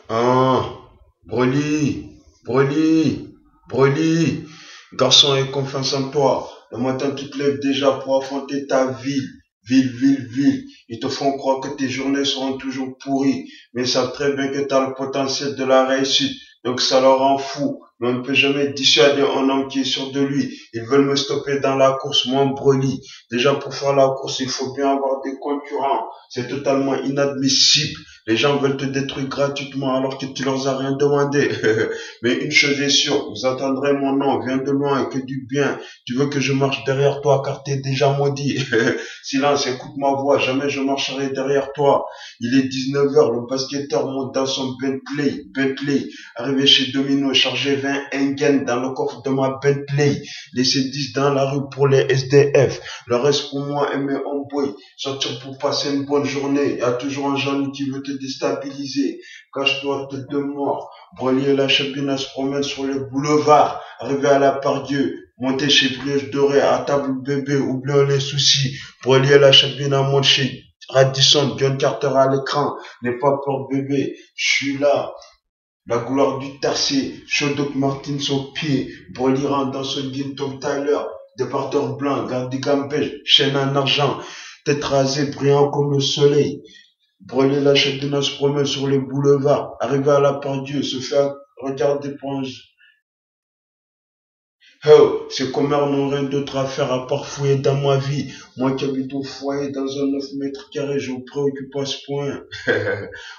Ah, Broly, Broly, Broly. Garçon, aie confiance en toi. Le matin, tu te lèves déjà pour affronter ta ville. Ville. Ils te font croire que tes journées seront toujours pourries, mais ils savent très bien que tu as le potentiel de la réussite. Donc ça leur rend fou. Mais on ne peut jamais dissuader un homme qui est sûr de lui. Ils veulent me stopper dans la course, moi, Broly. Déjà, pour faire la course, il faut bien avoir des concurrents. C'est totalement inadmissible. Les gens veulent te détruire gratuitement alors que tu leur as rien demandé. Mais une chose est sûre, vous entendrez mon nom, viens de loin et que du bien. Tu veux que je marche derrière toi car t'es déjà maudit. Silence, écoute ma voix, jamais je marcherai derrière toi. Il est 19h, le basketteur monte dans son Bentley. Arrivé chez Domino, chargé 20 Engen dans le coffre de ma Bentley. Laissé 10 dans la rue pour les SDF. Le reste pour moi et mes homeboys. Sortir pour passer une bonne journée. Il y a toujours un jaloux qui veut te déstabiliser. Cache-toi, tête de mort. Broly et la chapine se promènent sur les boulevards. Arrivé à la Pardieu. Monter chez Brioche Dorée, à table bébé, oublions les soucis. Broly et la chapine montent chez Radisson, John Carter à l'écran. N'aie pas peur bébé, je suis là. La gloire du Tarsier, Shodoc Martins au pied, Broly rentre dans son jean Tom Tyler, débardeur blanc, gardigan beige, chaîne en argent, tête rasée, brillant comme le soleil. Broly la chapine se promène sur les boulevards, arrivé à la Pardieu, se fait regarder pour un oh, ces commères n'ont rien d'autre à faire à part fouiller dans ma vie. Moi qui habite au foyer dans un 9 mètres carrés, je me préoccupe à ce point.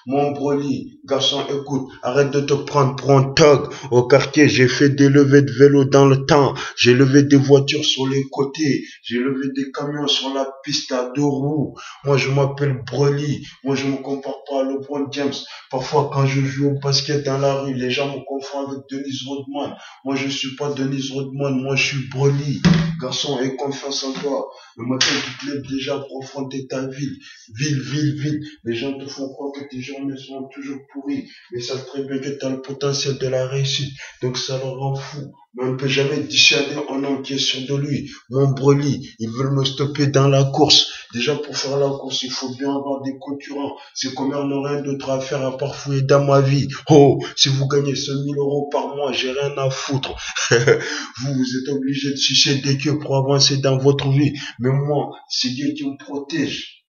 Mon Broly, garçon, écoute, arrête de te prendre pour un thug. Au quartier, j'ai fait des levées de vélo dans le temps. J'ai levé des voitures sur les côtés. J'ai levé des camions sur la piste à deux roues. Moi, je m'appelle Broly. Moi, je me comporte pas à LeBron James. Parfois, quand je joue au basket dans la rue, les gens me confondent avec Dennis Rodman. Moi, je suis pas Denise Rodman, moi, je suis Broly. Garçon, aie confiance en toi. Le matin, tu te lèves déjà pour affronter ta ville. Ville. Les gens te font croire que tes journées sont toujours pourries, mais ils savent très bien que tu as le potentiel de la réussite. Donc, ça leur rend fou. Mais on ne peut jamais dissuader un homme qui est sûr de lui. Mon Broly, ils veulent me stopper dans la course. Déjà, pour faire la course, il faut bien avoir des concurrents. Ces commerces n'ont rien d'autre à faire à part fouiller dans ma vie. Oh, si vous gagnez 5 000 € par mois, j'ai rien à foutre. Vous êtes obligé de sucer des queues pour avancer dans votre vie. Mais moi, c'est Dieu qui me protège.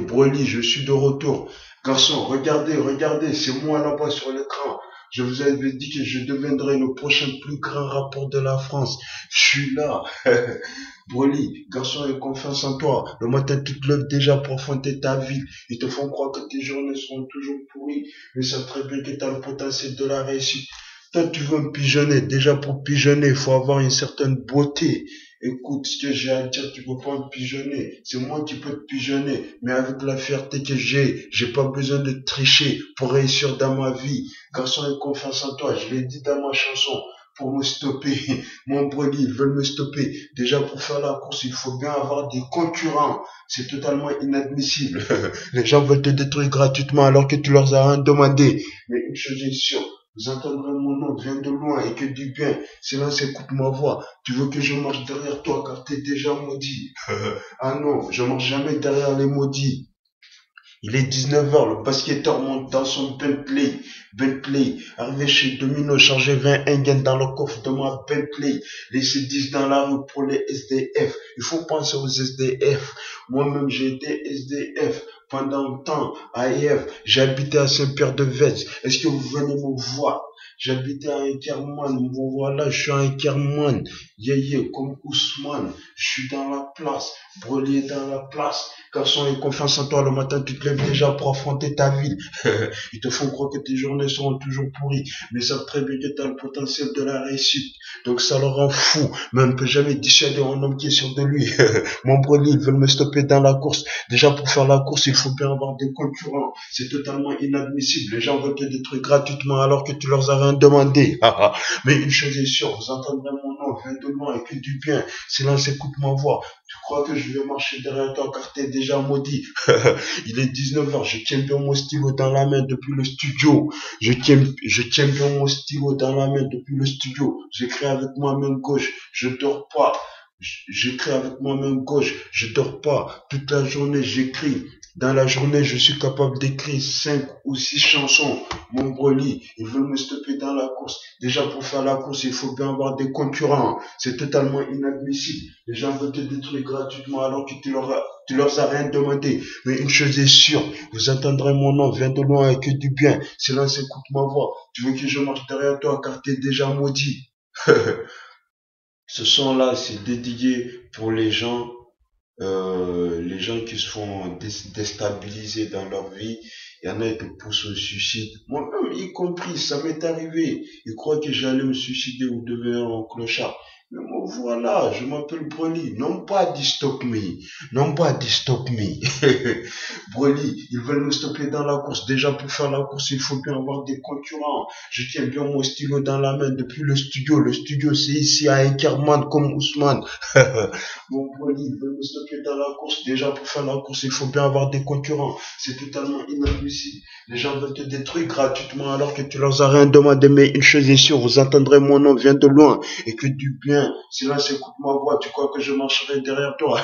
Broly, je suis de retour. Garçon, regardez, c'est moi là-bas sur l'écran. Je vous avais dit que je deviendrai le prochain plus grand rappeur de la France. Je suis là. Broly, garçon, aie confiance en toi. Le matin, tu te lèves déjà pour affronter ta vie. Ils te font croire que tes journées seront toujours pourries. Mais c'est très bien que tu as le potentiel de la réussite. Toi, tu veux me pigeonner. Déjà, pour pigeonner, il faut avoir une certaine beauté. Écoute ce que j'ai à dire, tu peux pas me pigeonner. C'est moi qui peux te pigeonner. Mais avec la fierté que j'ai pas besoin de tricher pour réussir dans ma vie. Garçon, aie confiance en toi. Je l'ai dit dans ma chanson. Pour me stopper. Mon Broly, ils veulent me stopper. Déjà, pour faire la course, il faut bien avoir des concurrents. C'est totalement inadmissible. Les gens veulent te détruire gratuitement alors que tu leur as rien demandé. Mais une chose est sûre, vous entendrez mon nom, viens de loin et que du bien. Silence, écoute ma voix. Tu veux que je marche derrière toi car t'es déjà maudit. Ah non, je marche jamais derrière les maudits. Il est 19h, le basketteur monte dans son Bentley, arrivé chez Domino, chargé 20 Engen dans le coffre de ma Bentley, laissé 10 dans la rue pour les SDF. Il faut penser aux SDF. Moi-même, j'ai été SDF pendant longtemps à EF. J'ai habité à Saint-Pierre-de-Vetz. Est-ce que vous venez me voir? J'habitais à Inkerman. Bon, voilà, je suis à Inkerman. Comme Ousmane. Je suis dans la place. Brûlé dans la place. Garçon, aie confiance en toi. Le matin, tu te lèves déjà pour affronter ta ville. Ils te font croire que tes journées seront toujours pourries. Mais ils savent très bien que tu as le potentiel de la réussite. Donc ça leur rend fou. Mais on ne peut jamais dissuader un homme qui est sûr de lui. Mon Broly, ils veulent me stopper dans la course. Déjà, pour faire la course, il faut bien avoir des concurrents. C'est totalement inadmissible. Les gens veulent te détruire gratuitement alors que tu leur as rien demandé. Mais une chose est sûre, vous entendrez mon nom, viens de loin et que du bien. Silence, écoute ma voix. Tu crois que je vais marcher derrière toi car t'es déjà maudit. Il est 19h, je tiens bien mon stylo dans la main depuis le studio. Je tiens bien mon stylo dans la main depuis le studio. J'écris avec ma main gauche, je dors pas. J'écris avec ma main gauche, je dors pas. Toute la journée, j'écris. Dans la journée, je suis capable d'écrire 5 ou 6 chansons. Mon Broly, ils veulent me stopper dans la course. Déjà, pour faire la course, il faut bien avoir des concurrents. C'est totalement inadmissible. Les gens veulent te détruire gratuitement alors que tu leur as rien demandé. Mais une chose est sûre, vous entendrez mon nom, viens de loin et que du bien. Silence, écoute ma voix. Tu veux que je marche derrière toi car t'es déjà maudit. Ce son-là, c'est dédié pour les gens qui se font déstabiliser dans leur vie. Il y en a qui poussent au suicide. Moi-même, y compris, ça m'est arrivé. Ils croient que j'allais me suicider ou devenir un clochard. Mais moi, voilà, je m'appelle Broly. Non pas dit stop me. Non pas dit stop me. Broly, ils veulent me stopper dans la course. Déjà, pour faire la course, il faut bien avoir des concurrents. Je tiens bien mon stylo dans la main depuis le studio. Le studio, c'est ici à Inkerman comme Ousmane. Mon Broly, ils veulent me stopper dans la course. Déjà, pour faire la course, il faut bien avoir des concurrents. C'est totalement inadmissible. Les gens veulent te détruire gratuitement alors que tu leur as rien demandé. Mais une chose est sûre, vous entendrez mon nom vient de loin et que du bien. Silence, écoute ma voix. Tu crois que je marcherai derrière toi?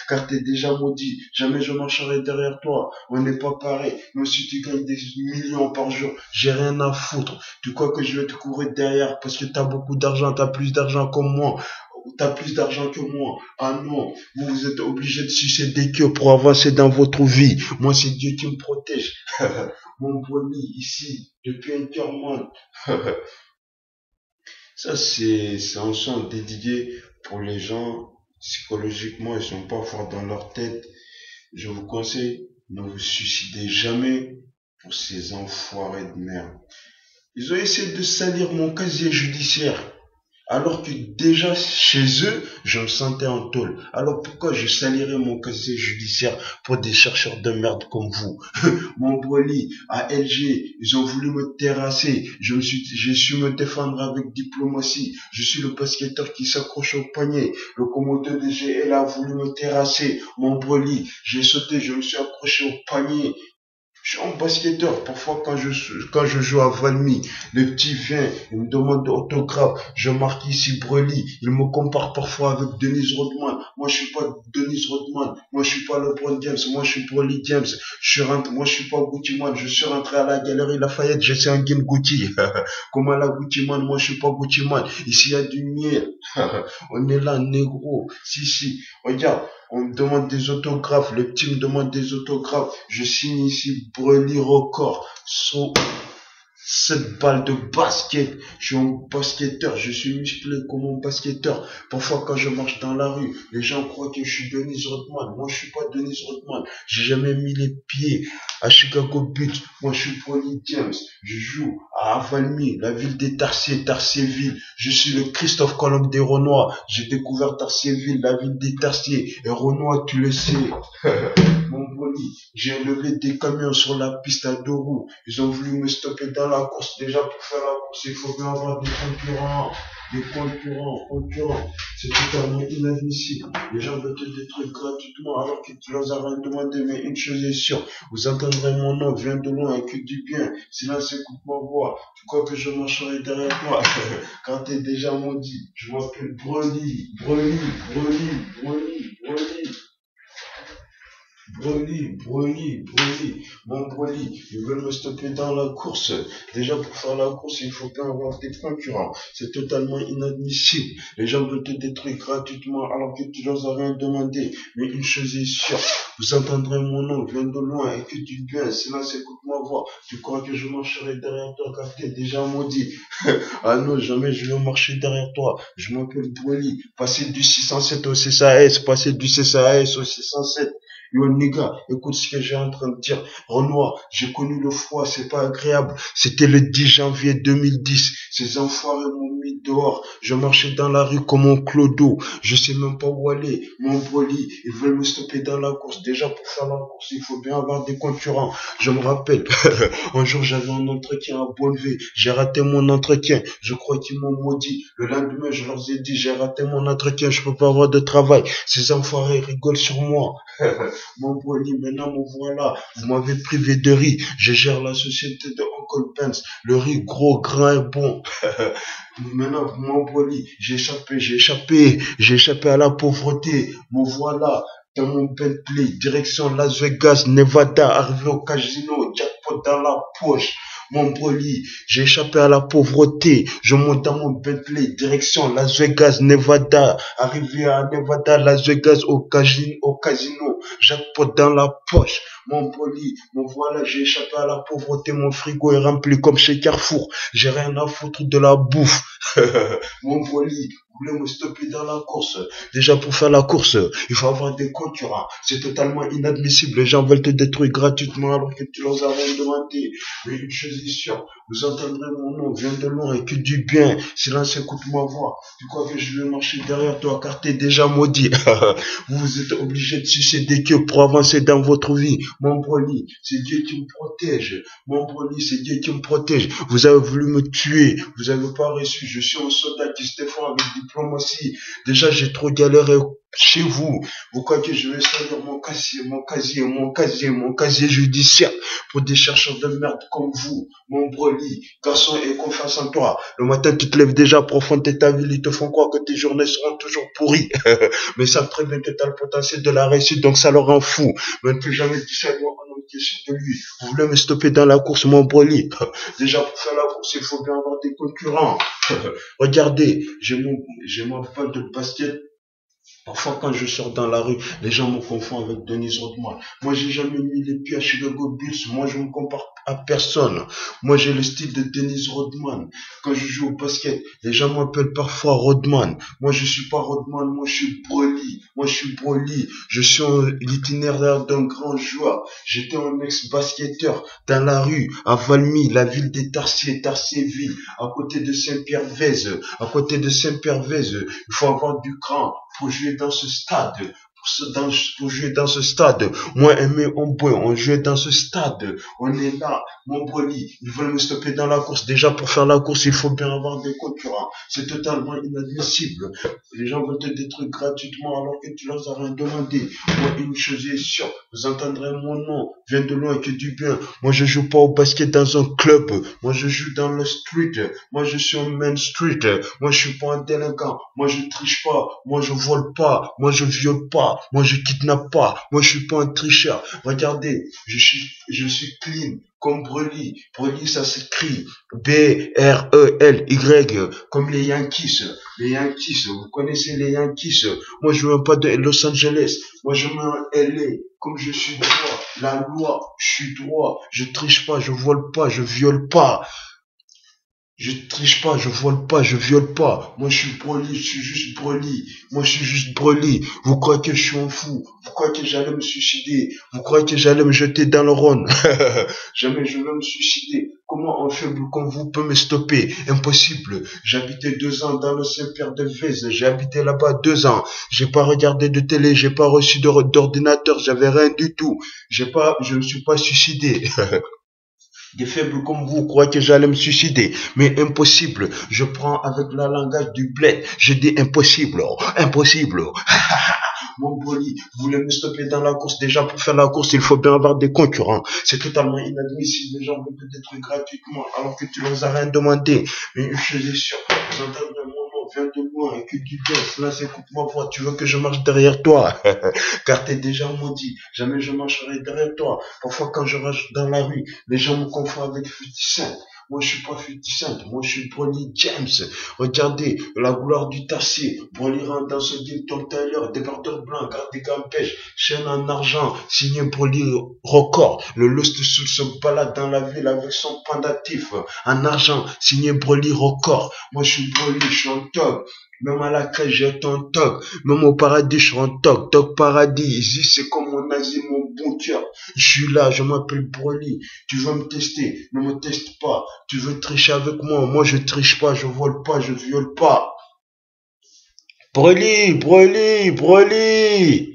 Car t'es déjà maudit. Jamais je marcherai derrière toi. On n'est pas pareil. Même si tu gagnes des millions par jour, j'ai rien à foutre. Tu crois que je vais te courir derrière parce que t'as beaucoup d'argent, t'as plus d'argent que moi. T'as plus d'argent que moi. Ah non, vous êtes obligé de sucer des queues pour avancer dans votre vie. Moi, c'est Dieu qui me protège. Mon Broly, ici, depuis un cœur moine. Ça, c'est un son dédié pour les gens, psychologiquement, ils sont pas forts dans leur tête. Je vous conseille, ne vous suicidez jamais pour ces enfoirés de merde. Ils ont essayé de salir mon casier judiciaire. Alors que déjà chez eux, je me sentais en tôle. Alors pourquoi je salirais mon casier judiciaire pour des chercheurs de merde comme vous? Mon Broly, à LG, ils ont voulu me terrasser. J'ai su me défendre avec diplomatie. Je suis le basketteur qui s'accroche au panier. Le commandeur de GL a voulu me terrasser. Mon Broly, j'ai sauté, je me suis accroché au panier. Je suis un basketteur. Parfois, quand je joue à Valmy, le petit vient, il me demande d'autographe. Je marque ici Broly. Il me compare parfois avec Dennis Rodman. Moi, je suis pas Dennis Rodman. Moi, je suis pas LeBron James. Moi, je suis Broly James. Moi, je suis pas Gucci Man. Je suis rentré à la galerie Lafayette. Je suis un game Gucci. Comme à la Gucci Man, moi, je suis pas Gucci Man. Ici, il y a du miel. On est là, négro. Si. Regarde. On me demande des autographes, le petit me demande des autographes. Je signe ici Broly Record. 7 balles de basket. Je suis un basketteur. Je suis musclé comme un basketteur. Parfois, quand je marche dans la rue, les gens croient que je suis Dennis Rodman. Moi, je suis pas Dennis Rodman. J'ai jamais mis les pieds à Chicago Beach. Moi, je suis Broly James. Je joue à Valmy, la ville des Tarsier-Ville. Je suis le Christophe Colomb des Renois. J'ai découvert Tarsier-Ville, la ville des Tarsier. Et Renoir, tu le sais. Mon Broly, j'ai levé des camions sur la piste à 2 roues. Ils ont voulu me stopper dans la course. Déjà, pour faire la course, il faut bien avoir des concurrents. Concurrents. C'est totalement inadmissible. Les gens veulent te détruire gratuitement alors que tu leur as rien demandé. Mais une chose est sûre, vous entendrez mon nom, viens de loin et que du bien. Sinon, écoute ma voix. Tu crois que je marcherai derrière toi quand t'es déjà maudit. Je m'appelle Broly. Mon Broly, ils veulent me stopper dans la course. Déjà, pour faire la course, il faut bien avoir des concurrents. C'est totalement inadmissible. Les gens veulent te détruire gratuitement alors que tu leur as rien demandé. Mais une chose est sûre, vous entendrez mon nom, viens de loin et que du bien. Sinon, écoute ma voix. Tu crois que je marcherai derrière toi car t'es déjà maudit. Ah non, jamais je vais marcher derrière toi. Je m'appelle Broly. Passer du 607 au CSAS, passer du CSAS au 607. Yo, nigga, écoute ce que j'ai en train de dire. Renoir, j'ai connu le froid, c'est pas agréable. C'était le 10 janvier 2010. Ces enfoirés m'ont mis dehors. Je marchais dans la rue comme un clodo. Je sais même pas où aller. Mon Broly, ils veulent me stopper dans la course. Déjà, pour faire la course, il faut bien avoir des concurrents. Je me rappelle, un jour, j'avais un entretien à Bonneville. J'ai raté mon entretien. Je crois qu'ils m'ont maudit. Le lendemain, je leur ai dit, j'ai raté mon entretien, je peux pas avoir de travail. Ces enfoirés rigolent sur moi. Mon Broly, maintenant me voilà. Vous m'avez privé de riz. Je gère la société de Uncle Benz. Le riz gros, grand et bon. Maintenant, mon Broly, j'ai échappé à la pauvreté. Me voilà. dans mon Bentley, direction Las Vegas, Nevada, arrivé au casino, jackpot dans la poche. Mon Broly, j'ai échappé à la pauvreté. Je monte dans mon Bentley, direction Las Vegas, Nevada. Arrivé à Nevada, Las Vegas, au casino, jackpot dans la poche. Mon Broly, me voilà, j'ai échappé à la pauvreté. Mon frigo est rempli comme chez Carrefour. J'ai rien à foutre de la bouffe. Mon Broly, vous voulez me stopper dans la course. Déjà, pour faire la course, il faut avoir des concurrents. C'est totalement inadmissible. Les gens veulent te détruire gratuitement alors que tu leur as rien demandé. Mais une chose est sûre, vous entendrez mon nom, viens de loin et que du bien. Silence, écoute ma voix. Tu crois que je vais marcher derrière toi car t'es déjà maudit. Vous êtes obligé de sucer des queues pour avancer dans votre vie. Mon Broly, c'est Dieu qui me protège. Mon Broly, c'est Dieu qui me protège. Vous avez voulu me tuer. Vous n'avez pas reçu. Je suis un soldat qui se défend avec diplomatie. Déjà, j'ai trop galéré chez vous. Vous croyez que je vais salir mon casier judiciaire pour des chercheurs de merde comme vous, mon Broly, garçon, et confiance en toi. Le matin, tu te lèves déjà pour affronter ta ville, ils te font croire que tes journées seront toujours pourries. Mais ils savent très bien que tu as le potentiel de la réussite, donc ça leur rend fou. Mais ne plus jamais dire ça, moi, un homme qui est sûr de lui. Vous voulez me stopper dans la course, mon Broly. Déjà, pour faire la course, il faut bien avoir des concurrents. Regardez, j'ai mon balle de basket. Parfois, quand je sors dans la rue, les gens me confondent avec Dennis Rodman. Moi, j'ai jamais mis les pieds à Chicago Bulls. Moi, je me compare à personne. Moi, j'ai le style de Dennis Rodman. Quand je joue au basket, les gens m'appellent parfois Rodman. Moi, je suis pas Rodman. Moi, je suis Broly. Moi, je suis Broly. Je suis l'itinéraire d'un grand joueur. J'étais un ex-basketteur dans la rue, à Valmy, la ville des Tarsiers, Tarsier-Ville, à côté de Saint-Pierre-Vez. À côté de Saint-Pierre-Vez, il faut avoir du cran pour jouer dans ce stade. Pour jouer dans ce stade, moi et mes homeboys, on jouait dans ce stade. On est là, mon Broly. Ils veulent me stopper dans la course. Déjà, pour faire la course, il faut bien avoir des concurrents. C'est totalement inadmissible. Les gens veulent te détruire gratuitement alors que tu leur as rien demandé. Moi, une chose est sûre, vous entendrez mon nom. Viens de loin que du bien. Moi, je joue pas au basket dans un club. Moi, je joue dans le street. Moi, je suis un main street. Moi, je suis pas un délinquant. Moi, je triche pas. Moi, je vole pas. Moi, je viole pas. Moi, je kidnappe pas. Moi, je suis pas un tricheur. Regardez, je suis clean. Comme Broly. Broly, ça s'écrit B-R-E-L-Y. Comme les Yankees. Les Yankees. Vous connaissez les Yankees. Moi, je viens pas de Los Angeles. Moi, je viens en LA. Comme je suis droit. La loi. Je suis droit. Je triche pas. Je vole pas. Je viole pas. Je triche pas, je vole pas, je viole pas. Moi, je suis Broly, je suis juste Broly. Moi, je suis juste Broly. Vous croyez que je suis un fou? Vous croyez que j'allais me suicider? Vous croyez que j'allais me jeter dans le Rhône? Jamais je vais me suicider. Comment un faible comme vous peut me stopper? Impossible. J'ai habité 2 ans dans le Saint-Pierre de Vez. J'ai habité là-bas 2 ans. J'ai pas regardé de télé, j'ai pas reçu d'ordinateur, j'avais rien du tout. Je me suis pas suicidé. Des faibles comme vous croient que j'allais me suicider. Mais impossible. Je prends avec le langage du bled. Je dis impossible. Impossible. Mon Broly, vous voulez me stopper dans la course. Déjà, pour faire la course, il faut bien avoir des concurrents. C'est totalement inadmissible. Les gens veulent te détruire gratuitement alors que tu leur as rien demandé. Mais une chose est sûre, vous entendez mon nom, viens de loin et que du bien. Là, écoute ma voix. Tu veux que je marche derrière toi? Car t'es déjà maudit. Jamais je marcherai derrière toi. Parfois, quand je marche dans la rue, les gens me confondent avec 50 Cent. Moi, je suis pas 50 Cent. Moi, je suis Broly James. Regardez, la gloire du Tarsier. Broly rentre dans ce game Tom Tyler, débardeur blanc, cardigan pêche, chaîne en argent, signé Broly record. Le Lost Soul se balade dans la ville avec son pendatif en argent, signé Broly record. Moi, je suis Broly, je suis un top. Même à la crèche, j'ai un toc. Même au paradis, je suis un toc. Toc paradis. Ici, c'est comme mon asile, mon bon cœur. Je suis là, je m'appelle Broly. Tu veux me tester? Ne me teste pas. Tu veux tricher avec moi? Moi, je triche pas, je vole pas, je viole pas. Broly, Broly, Broly.